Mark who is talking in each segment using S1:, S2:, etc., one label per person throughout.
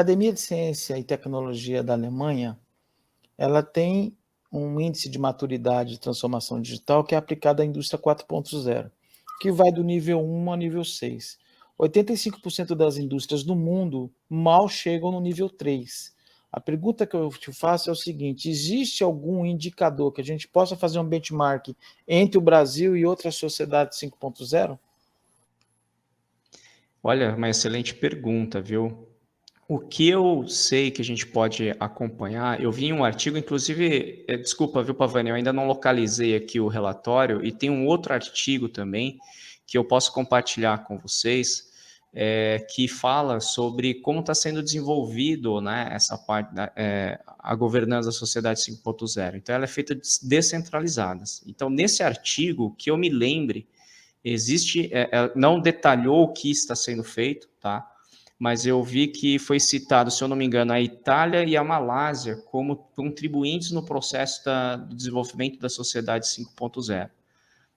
S1: Academia de Ciência e Tecnologia da Alemanha, ela tem um índice de maturidade de transformação digital que é aplicado à indústria 4.0, que vai do nível 1 ao nível 6. 85% das indústrias do mundo mal chegam no nível 3. A pergunta que eu te faço é o seguinte: existe algum indicador que a gente possa fazer um benchmark entre o Brasil e outras sociedades 5.0?
S2: Olha, uma excelente pergunta, viu? O que eu sei que a gente pode acompanhar, eu vi em um artigo, inclusive, desculpa, viu, Pavani, eu ainda não localizei aqui o relatório, e tem um outro artigo também que eu posso compartilhar com vocês, que fala sobre como está sendo desenvolvido, né, essa parte, a governança da sociedade 5.0. Então, ela é feita descentralizada. Então, nesse artigo, que eu me lembre, existe, não detalhou o que está sendo feito, tá? Mas eu vi que foi citado, se eu não me engano, a Itália e a Malásia como contribuintes no processo do desenvolvimento da sociedade 5.0.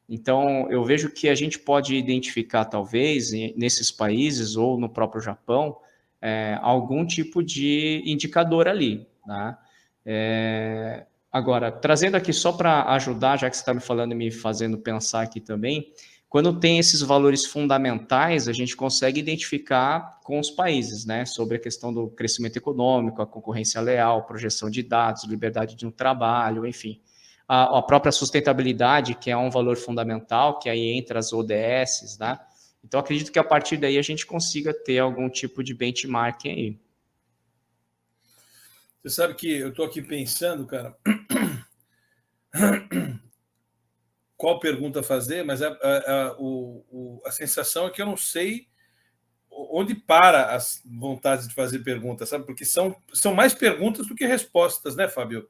S2: Então, eu vejo que a gente pode identificar, talvez, nesses países ou no próprio Japão, algum tipo de indicador ali, né? Agora, trazendo aqui só para ajudar, já que você está me falando e me fazendo pensar aqui também, quando tem esses valores fundamentais, a gente consegue identificar com os países, né, sobre a questão do crescimento econômico, a concorrência leal, projeção de dados, liberdade de um trabalho, enfim. A própria sustentabilidade, que é um valor fundamental, que aí entra as ODS, né? Então, acredito que a partir daí a gente consiga ter algum tipo de benchmarking aí.
S3: Você sabe que eu estou aqui pensando, cara, qual pergunta fazer, mas a sensação é que eu não sei onde para as vontades de fazer perguntas, sabe? Porque são mais perguntas do que respostas, né, Fábio?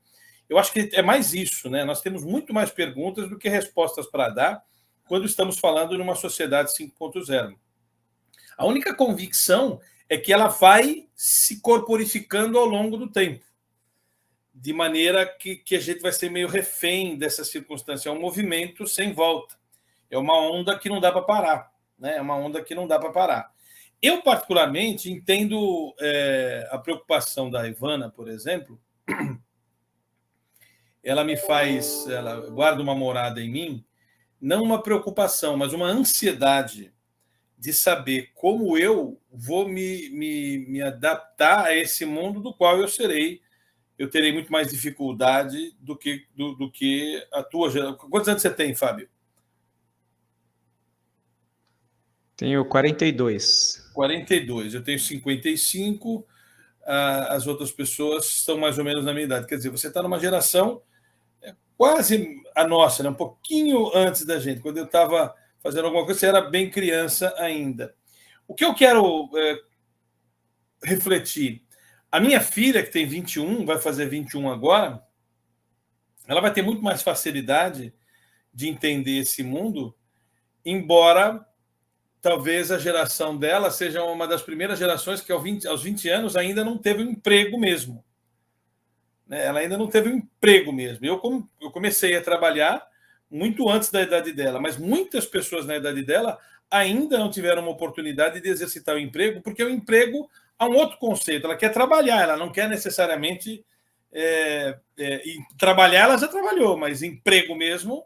S3: Eu acho que é mais isso, né? Nós temos muito mais perguntas do que respostas para dar quando estamos falando numa sociedade 5.0. A única convicção é que ela vai se corporificando ao longo do tempo, de maneira que a gente vai ser meio refém dessa circunstância. É um movimento sem volta. É uma onda que não dá para parar, né? É uma onda que não dá para parar. Eu, particularmente, entendo a preocupação da Ivana, por exemplo. Ela guarda uma morada em mim, não uma preocupação, mas uma ansiedade de saber como eu vou me adaptar a esse mundo do qual eu terei muito mais dificuldade do que a tua geração. Quantos anos você tem, Fábio?
S2: Tenho 42.
S3: 42. Eu tenho 55. As outras pessoas estão mais ou menos na minha idade. Quer dizer, você está numa geração quase a nossa, né? Um pouquinho antes da gente. Quando eu estava fazendo alguma coisa, você era bem criança ainda. O que eu quero refletir, a minha filha, que tem 21, vai fazer 21 agora, ela vai ter muito mais facilidade de entender esse mundo, embora talvez a geração dela seja uma das primeiras gerações que aos 20 anos ainda não teve um emprego mesmo. Ela ainda não teve um emprego mesmo. Eu comecei a trabalhar muito antes da idade dela, mas muitas pessoas na idade dela ainda não tiveram uma oportunidade de exercitar o emprego, porque o emprego há um outro conceito. Ela quer trabalhar, ela não quer necessariamente trabalhar, ela já trabalhou, mas emprego mesmo,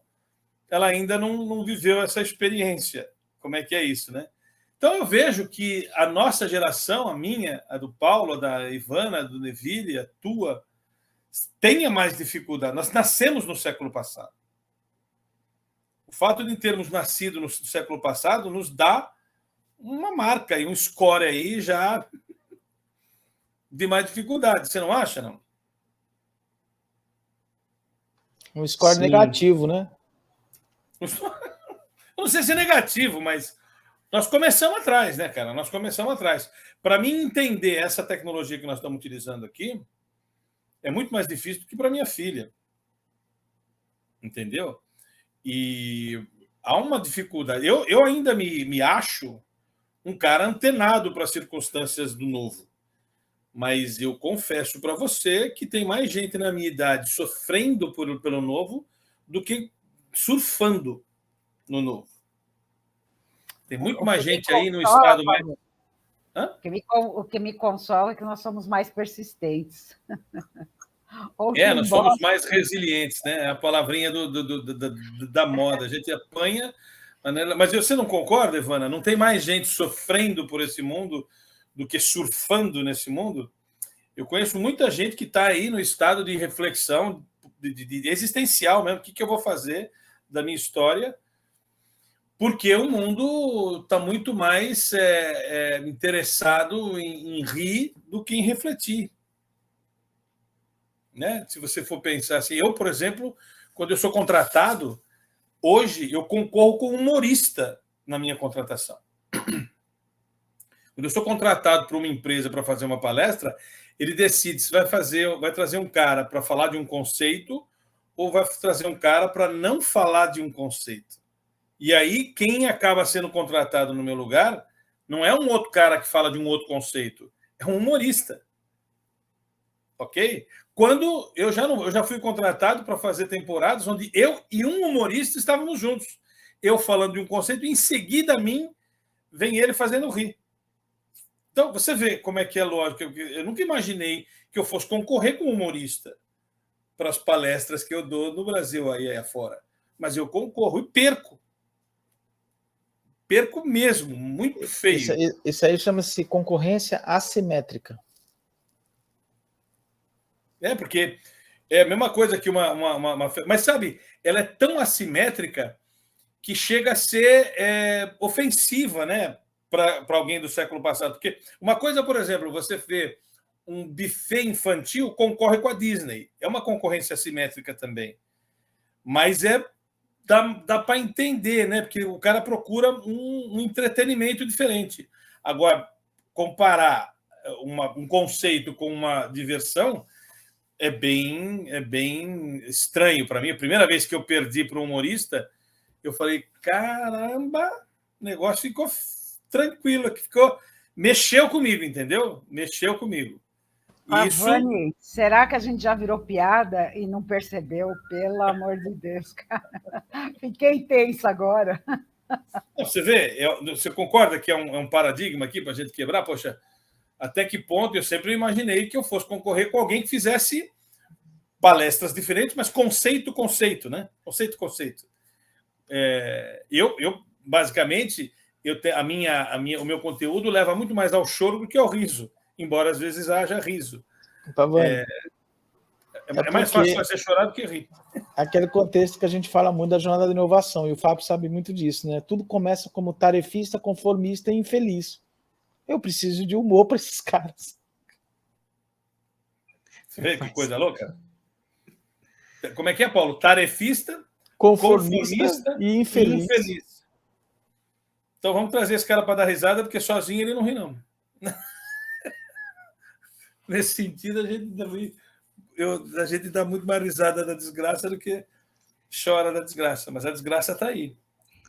S3: ela ainda não viveu essa experiência. Como é que é isso, né? Então eu vejo que a nossa geração, a minha, a do Paulo, a da Ivana, do Neville, a tua, tenha mais dificuldade. Nós nascemos no século passado. O fato de termos nascido no século passado nos dá uma marca e um score aí já de mais dificuldade. Você não acha, não?
S1: Um score
S2: Sim.
S1: negativo, né?
S3: Eu não sei se é negativo, mas nós começamos atrás, né, cara? Nós começamos atrás. Para mim entender essa tecnologia que nós estamos utilizando aqui, é muito mais difícil do que para minha filha. Entendeu? E há uma dificuldade. Eu ainda me acho um cara antenado para as circunstâncias do novo. Mas eu confesso para você que tem mais gente na minha idade sofrendo pelo novo do que surfando no novo. Tem muito mais gente aí no estado mais...
S4: O que me consola é que nós somos mais persistentes.
S3: Nós somos mais resilientes, né? É a palavrinha da moda. A gente apanha, mas você não concorda, Ivana? Não tem mais gente sofrendo por esse mundo do que surfando nesse mundo? Eu conheço muita gente que está aí no estado de reflexão de existencial mesmo. O que eu vou fazer da minha história? Porque o mundo está muito mais interessado em rir do que em refletir. Né? Se você for pensar assim, eu, por exemplo, quando eu sou contratado, hoje eu concorro com um humorista na minha contratação. Quando eu sou contratado por uma empresa para fazer uma palestra, ele decide se vai trazer um cara para falar de um conceito ou vai trazer um cara para não falar de um conceito. E aí, quem acaba sendo contratado no meu lugar não é um outro cara que fala de um outro conceito, é um humorista. Ok? Quando eu já fui contratado para fazer temporadas onde eu e um humorista estávamos juntos. Eu falando de um conceito e em seguida a mim vem ele fazendo rir. Então, você vê como é que é lógico. Eu nunca imaginei que eu fosse concorrer com um humorista para as palestras que eu dou no Brasil aí afora. Mas eu concorro e perco. Perco mesmo, muito feio.
S1: Isso aí chama-se concorrência assimétrica.
S3: Porque é a mesma coisa que Mas, sabe, ela é tão assimétrica que chega a ser ofensiva, né, para alguém do século passado. Porque uma coisa, por exemplo, você vê um buffet infantil concorre com a Disney. É uma concorrência assimétrica também. Mas dá para entender, né? Porque o cara procura um entretenimento diferente. Agora, comparar um conceito com uma diversão é bem estranho para mim. A primeira vez que eu perdi para um humorista, eu falei, caramba, o negócio ficou tranquilo, mexeu comigo, entendeu? Mexeu comigo.
S4: Vani, será que a gente já virou piada e não percebeu? Pelo amor de Deus, cara. Fiquei tensa agora.
S3: Você vê, você concorda que é um paradigma aqui para a gente quebrar? Poxa, até que ponto eu sempre imaginei que eu fosse concorrer com alguém que fizesse palestras diferentes, mas conceito, né? Conceito. Eu basicamente, o meu conteúdo leva muito mais ao choro do que ao riso, embora às vezes haja riso. É mais fácil você chorar do que rir.
S1: Aquele contexto que a gente fala muito da jornada de inovação, e o Fábio sabe muito disso, né? Tudo começa como tarefista, conformista e infeliz. Eu preciso de humor para esses caras.
S3: Você vê que coisa louca? Como é que é, Paulo? Tarefista,
S1: conformista e infeliz.
S3: Então vamos trazer esse cara para dar risada, porque sozinho ele não ri, não. Nesse sentido, a gente dá muito mais risada da desgraça do que chora da desgraça. Mas a desgraça está aí.